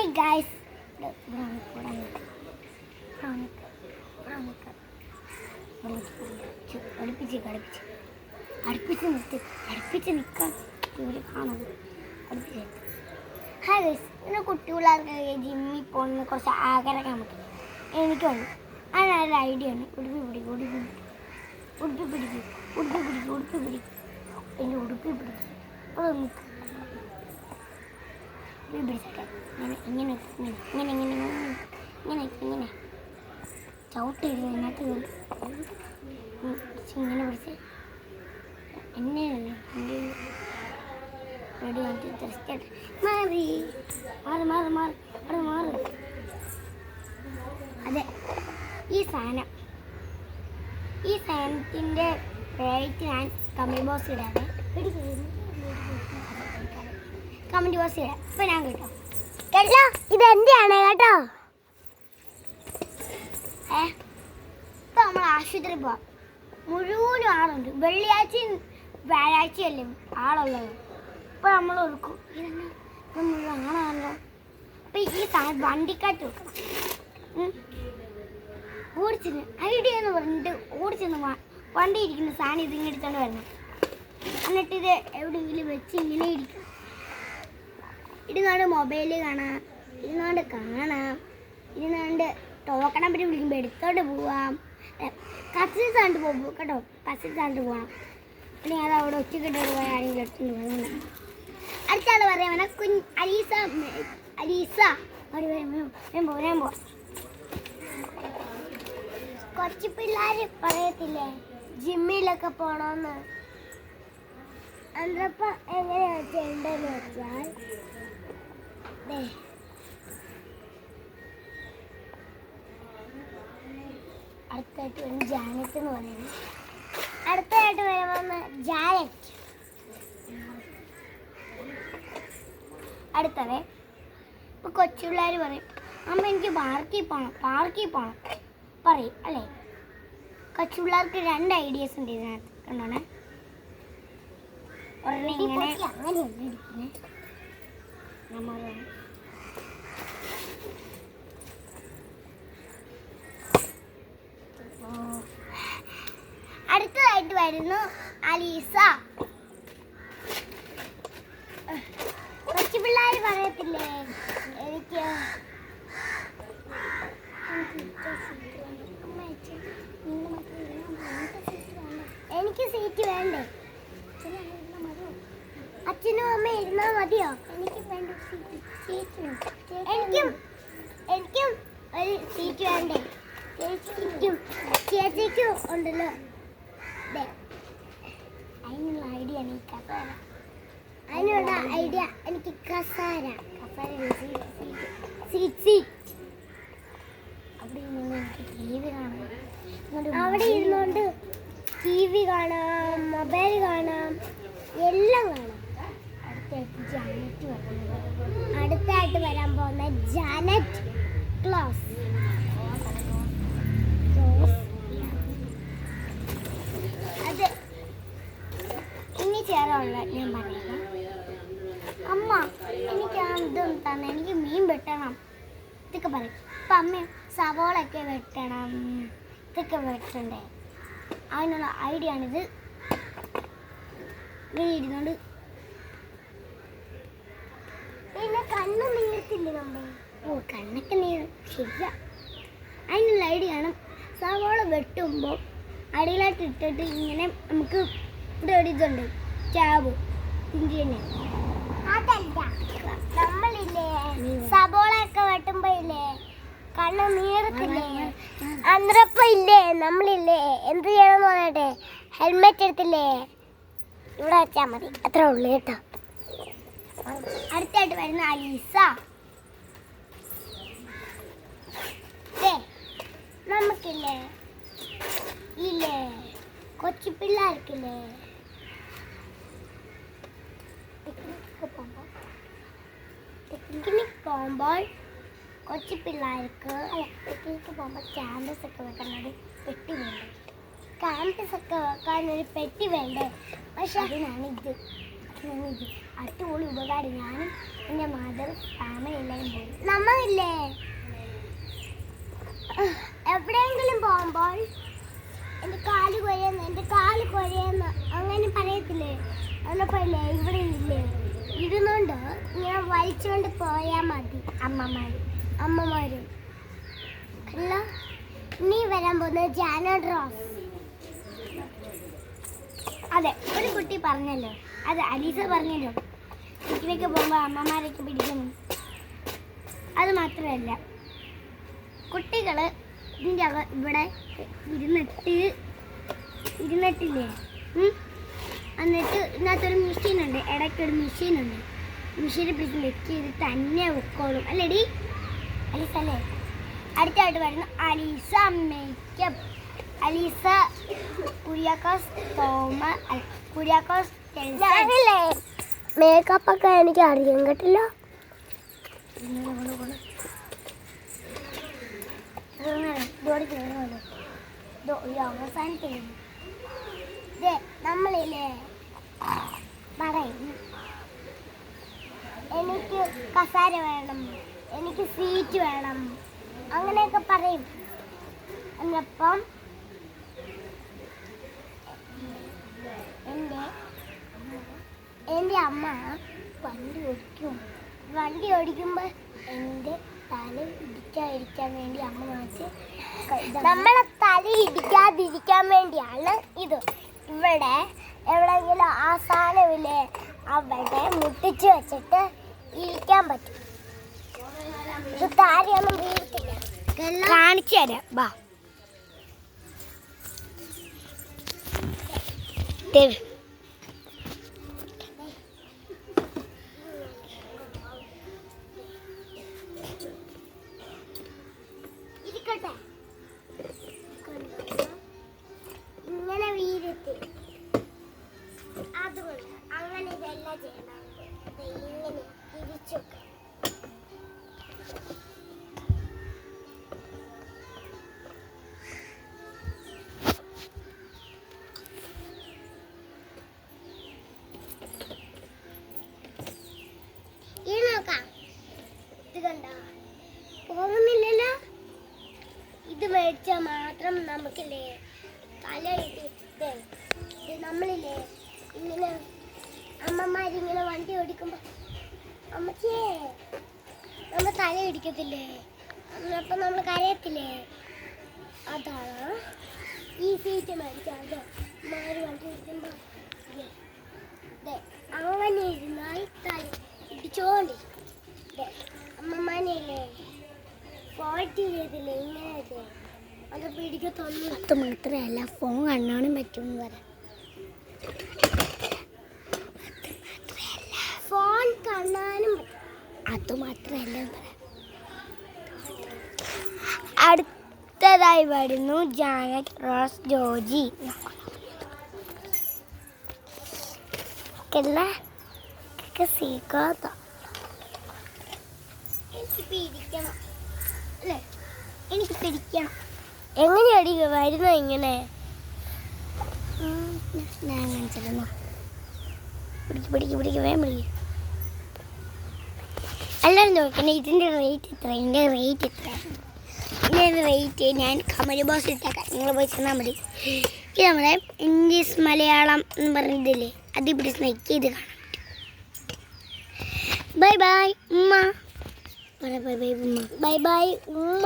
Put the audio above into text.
Hi guys, അടുപ്പിച്ച് നിൽക്കാൻ കാണുന്നത്. ഹായ് ഗായ്സ്, പിന്നെ കുട്ടികളൊക്കെ ജിമ്മിൽ പോകുന്ന കുറച്ച് ആഗ്രഹം നമുക്ക് എനിക്കുണ്ട്. അതിനൊരു ഐഡിയ ആണ്. ഉടുപ്പി പിടിക്കും എൻ്റെ ഉടുപ്പി പിടിക്കും. അപ്പോൾ പിടിച്ചൊക്കെ ഇങ്ങനെ ചവിട്ടി ഇതിനകത്ത് ഇങ്ങനെ പിടിച്ച് എന്നെ എൻ്റെ റെഡി ആയിട്ട് ജസ്റ്റ് മാറി അതെ, ഈ സാധനത്തിൻ്റെ റേറ്റ് ഞാൻ കമൻറ്റ് ബോക്സ് ഇടാതെ കമൻറ്റ് ബോക്സ് ഇടാം. ഇപ്പം ഞാൻ കേട്ടോ ഇത് എൻ്റെയാണ് കേട്ടോ. ഇപ്പം നമ്മൾ ആശുപത്രി പോവാം. മുഴുവനും ആളുണ്ട്. വെള്ളിയാഴ്ചയും വ്യാഴാഴ്ചയല്ലേ ആളുള്ളത്. ഇപ്പം നമ്മൾ ഓർക്കും ഇപ്പം മുഴുവൻ ആളാണല്ലോ. അപ്പം ഈ സാധനം വണ്ടിക്കാറ്റ് വെക്കണം. ഓടിച്ചെന്ന് ഐഡിയ എന്ന് പറഞ്ഞിട്ട് ഓടിച്ചെന്ന് വണ്ടി ഇരിക്കുന്ന സാധനം ഇതിങ്ങനെ എടുത്തോണ്ട് വരണം. എന്നിട്ട് ഇത് എവിടെയെങ്കിലും വെച്ച് ഇങ്ങനെ ഇരിക്കണം. ഇരുന്നാണ്ട് മൊബൈലിൽ കാണാം, ഇരുന്നാണ്ട് ടോക്കൺ പറ്റി വിളിക്കുമ്പോൾ എടുത്തോണ്ട് പോവാം. കസിൻസ് ആണ്ട് പോകും കേട്ടോ, കസിൻസ് ആണ്ട് പോവാം. അല്ലെങ്കിൽ അത് അവിടെ ഒറ്റക്കിട്ട് പോയി ആരെങ്കിലും എടുത്തോണ്ട് പോകണം. അടുത്ത ആൾ പറയാൻ അലീസ ഞാൻ പോവാം. കുറച്ച് പിള്ളേർ പറയത്തില്ലേ ജിമ്മിലൊക്കെ പോകണമെന്ന്. അന്നപ്പം എങ്ങനെയാണ് ചെയ്യേണ്ടതെന്ന് വെച്ചാൽ അടുത്തായിട്ട് വരും ജാനറ്റ് എന്ന് പറയുന്നത്. അടുത്തതായിട്ട് വരുന്ന ജാനറ്റ്. അടുത്തത് ഇപ്പോൾ കൊച്ചു പിള്ളേർ പറയും, അമ്മ എനിക്ക് പാർക്കിൽ പോകണം പറയും അല്ലേ. കൊച്ചു പിള്ളേർക്ക് 2 ഐഡിയാസ് ഉണ്ട് ഇതിനകത്ത്. കണ്ടോണേ, ഒരെണ്ണം ഇങ്ങനെ അടുത്തതായിട്ട് വരുന്നു അലീസ. കൊച്ചു പിള്ളേർ പറയത്തില്ലേ എനിക്ക് സീറ്റ് വേണ്ടേ, അച്ഛനും അമ്മ ഇരുന്നാൽ മതിയോ? എനിക്കും ഒരു സീറ്റ് വേണ്ടേ? ചേച്ചിക്കും ഉണ്ടല്ലോ. അതിനുള്ള ഐഡിയ എനിക്ക് കസാര സീറ്റ് അവിടെ ഇരുന്നോണ്ട് TV കാണാം, മൊബൈൽ കാണാം, എല്ലാം കാണാം. അടുത്തായിട്ട് വരാൻ പോകുന്ന ജാനറ്റ് ക്ലോസ്. അത് ഇനി ചേരാനുള്ള ഞാൻ പറയാം. അമ്മ എനിക്ക് ഇതൊന്നും തന്നെ, എനിക്ക് മീൻ വെട്ടണം ഇതൊക്കെ പറയും. അപ്പം അമ്മ സവോളൊക്കെ വെട്ടണം, ഇതൊക്കെ വെട്ടണ്ടേ. അതിനുള്ള ഐഡിയ ആണിത്. ഇങ്ങനെ ഇരുന്നുകൊണ്ട് പിന്നെ കണ്ണ് നീർത്തില്ലേ നമ്മൾ. കണ്ണൊക്കെ ശരിയാ. അതിനുള്ള ഐഡിയ ആണ്. സവോള വെട്ടുമ്പോൾ അടിയിലായിട്ട് ഇട്ടിട്ട് ഇങ്ങനെ നമുക്ക് ഇവിടെ ഇതുണ്ട് ക്യാബ് ഇഞ്ചിനെ. അതല്ല, നമ്മളില്ലേ സവോളയൊക്കെ വെട്ടുമ്പോ ഇല്ലേ കണ്ണ് നീർത്തില്ലേ, അന്നേരപ്പം ഇല്ലേ നമ്മളില്ലേ എന്ത് ചെയ്യണമെന്ന് പറയട്ടെ, ഹെൽമെറ്റ് എടുത്തില്ലേ ഇവിടെ വെച്ചാൽ മതി. അത്ര ഉള്ളു കേട്ടോ. അടുത്തായിട്ട് വരുന്ന അലീസ. നമുക്കില്ലേ കൊച്ചു പിള്ളേർക്കില്ലേ പിക്നിക് പോകുമ്പോൾ കൊച്ചു പിള്ളേർക്ക് പിക്നിക്ക് പോകുമ്പോൾ ക്യാമ്പസ് ഒക്കെ വെക്കുന്നത് പെട്ടി വേണ്ടേ? ക്യാമ്പസ് ഒക്കെ വെക്കാനൊരു പെട്ടി വേണ്ടേ? പക്ഷെ അതിനാണിത്. അടിപൊളി ഉപകാരം. ഞാനും എൻ്റെ മദർ ഫാമിലി എല്ലാവരും പോകും. നമ്മളില്ലേ എവിടെയെങ്കിലും പോകുമ്പോൾ എൻ്റെ കാല് കുഴയുന്ന അങ്ങനെ പറയത്തില്ലേ? അന്നപ്പോഴല്ലേ ഇവിടെ ഇല്ലേ ഇരുന്നുകൊണ്ട് ഇങ്ങനെ വലിച്ചുകൊണ്ട് പോയാൽ മതി അമ്മമാരും അല്ല. നീ വരാൻ പോകുന്നത് ജാനഡ്രോസ്. അതെ, ഒരു കുട്ടി പറഞ്ഞല്ലോ, അത് അലീസ പറഞ്ഞല്ലോ, പിക്നിക്ക് പോകുമ്പോൾ അമ്മമാരൊക്കെ പിടിക്കണം. അത് മാത്രമല്ല, കുട്ടികൾ ഇതിൻ്റെ ഇവിടെ ഇരുന്നിട്ടില്ലേ, എന്നിട്ട് ഇതിനകത്തൊരു മെഷീനുണ്ട്, ഇടയ്ക്കൊരു മെഷീനുണ്ട്. മെഷീനിൽ പിടിച്ച് വെച്ച് ചെയ്ത് തന്നെ വെക്കോളും. അല്ലേടി അലീസ അല്ലേ? അടുത്തായിട്ട് വരുന്ന അലീസ മേക്കപ്പ്. അലീസ കുര്യാക്കോസ് മേക്കപ്പ് ഒക്കെ എനിക്ക് അറിയാൻ കേട്ടില്ല. അവസാനത്തെ നമ്മളില്ലേ പറയും, എനിക്ക് കസാര വേണം, എനിക്ക് സീറ്റ് വേണം, അങ്ങനെയൊക്കെ പറയും. എന്നപ്പം എൻ്റെ അമ്മ വണ്ടി ഓടിക്കുമ്പോൾ എൻ്റെ തല ഇടിക്കാതിരിക്കാൻ വേണ്ടി അമ്മ വാങ്ങിച്ച്, നമ്മളെ തല ഇടിക്കാതിരിക്കാൻ വേണ്ടിയാണ് ഇത്. ഇവിടെ എവിടെയെങ്കിലും ആ സാധനമില്ലേ അവിടെ മുട്ടിച്ച് വെച്ചിട്ട് ഇരിക്കാൻ പറ്റും. ഇത് താരയൊന്നും വീഴത്തില്ല. കാണിച്ചു തരാം, വാ. ഇരിക്കട്ടെ, ഇങ്ങനെ വീഴത്തി. അതുകൊണ്ട് അങ്ങനെ ഇതെല്ലാം ചെയ്യണം. ഇങ്ങനെ തിരിച്ചൊക്കെ പോകുന്നില്ലല്ലോ. ഇത് മേടിച്ചാൽ മാത്രം നമുക്കില്ലേ തല ഇത് നമ്മളില്ലേ ഇങ്ങനെ അമ്മമാരിങ്ങനെ വണ്ടി ഓടിക്കുമ്പോൾ അമ്മച്ചേ നമ്മൾ തല ഇടിക്കത്തില്ലേ, അപ്പം നമ്മൾ കരയത്തില്ലേ? അതാണ് ഈ സീറ്റ് മേടിച്ചാൽ അമ്മമാർ വണ്ടി ഓടിക്കുമ്പോൾ അങ്ങനെ ഇരുന്നാൽ തല ഇടിച്ചോണ്ടി അമ്മമാനല്ലേ ഫോൾട്ട് ചെയ്തില്ലേ ഇങ്ങനെയൊക്കെ അത് പിടിക്കത്തൊന്നും. അത് മാത്രമല്ല ഫോൺ കാണാനും പറ്റുമെന്ന് പറയാം. ഫോൺ കാണാനും അത് മാത്രമല്ല പറയാം. അടുത്തതായി വരുന്നു ജാനറ്റ് റോസ് ജോജി. സീക്കാത്ത എനിക്ക് പിടിക്കണം അല്ലേ? എനിക്ക് പിടിക്കണം. എങ്ങനെയാണ് വരുന്നത് ഇങ്ങനെ? ഞാൻ കാണിച്ചിരുന്നു. പിടിക്ക് വേഗം പിടിക്കുക. എല്ലാവരും നോക്കണേ, ഇതിൻ്റെ റേറ്റ് എത്ര, ഇതിൻ്റെ റേറ്റ് ഞാൻ കമന്റ് ബോക്സിൽ ഇട്ടേക്കാം, നിങ്ങൾ പോയി ചെന്നാൽ മതി. ഇത് നമ്മുടെ ഇംഗ്ലീഷ് മലയാളം എന്ന് പറഞ്ഞതില്ലേ, അത് പിടിച്ച് നോക്കി ഇത് കാണാം. ബൈ ബൈ ഉമ്മ. ബൈ ബൈ ഉമ്മ.